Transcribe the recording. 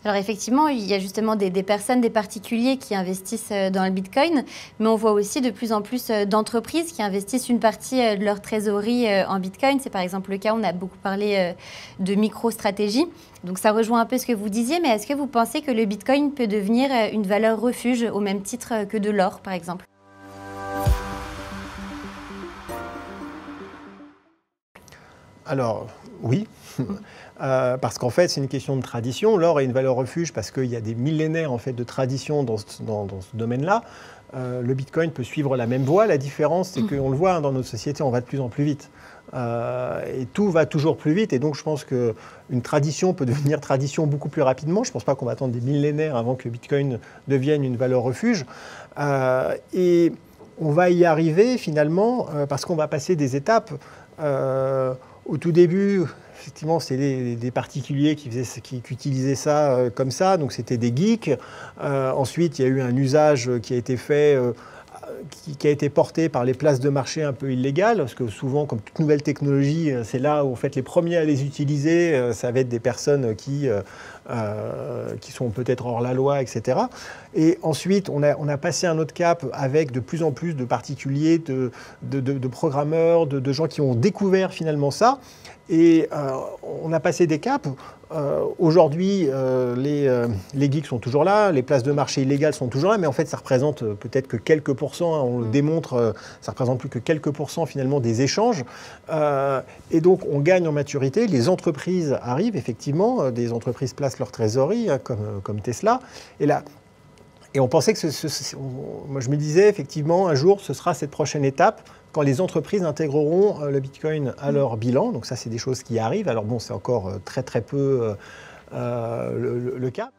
Alors effectivement, il y a justement des personnes, des particuliers qui investissent dans le Bitcoin, mais on voit aussi de plus en plus d'entreprises qui investissent une partie de leur trésorerie en Bitcoin. C'est par exemple le cas, on a beaucoup parlé de MicroStrategy. Donc ça rejoint un peu ce que vous disiez, mais est-ce que vous pensez que le Bitcoin peut devenir une valeur refuge au même titre que de l'or, par exemple? Alors, oui, parce qu'en fait, c'est une question de tradition. L'or est une valeur refuge parce qu'il y a des millénaires en fait, de tradition dans ce domaine-là. Le Bitcoin peut suivre la même voie. La différence, c'est qu'on le voit dans notre société, on va de plus en plus vite. Et tout va toujours plus vite. Et donc, je pense qu'une tradition peut devenir tradition beaucoup plus rapidement. Je ne pense pas qu'on va attendre des millénaires avant que le Bitcoin devienne une valeur refuge. Et on va y arriver finalement parce qu'on va passer des étapes. Au tout début, effectivement, c'était des particuliers qui utilisaient ça comme ça, donc c'était des geeks. Ensuite, il y a eu un usage qui a été fait, qui a été porté par les places de marché un peu illégales, parce que souvent, comme toute nouvelle technologie, c'est là où en fait, les premiers à les utiliser, ça va être des personnes qui sont peut-être hors la loi, etc. Et ensuite, on a passé un autre cap avec de plus en plus de particuliers, de programmeurs, de gens qui ont découvert finalement ça. Et on a passé des caps. Aujourd'hui, les geeks sont toujours là, les places de marché illégales sont toujours là, mais en fait, ça représente peut-être que quelques pourcents, hein, on le démontre, ça représente plus que quelques pourcents finalement des échanges. Et donc, on gagne en maturité. Les entreprises arrivent, effectivement, des entreprises placent leur trésorerie, hein, comme Tesla. Et on pensait que moi je me disais effectivement un jour ce sera cette prochaine étape quand les entreprises intégreront le Bitcoin à leur bilan. Donc ça c'est des choses qui arrivent. Alors bon c'est encore très peu le cas.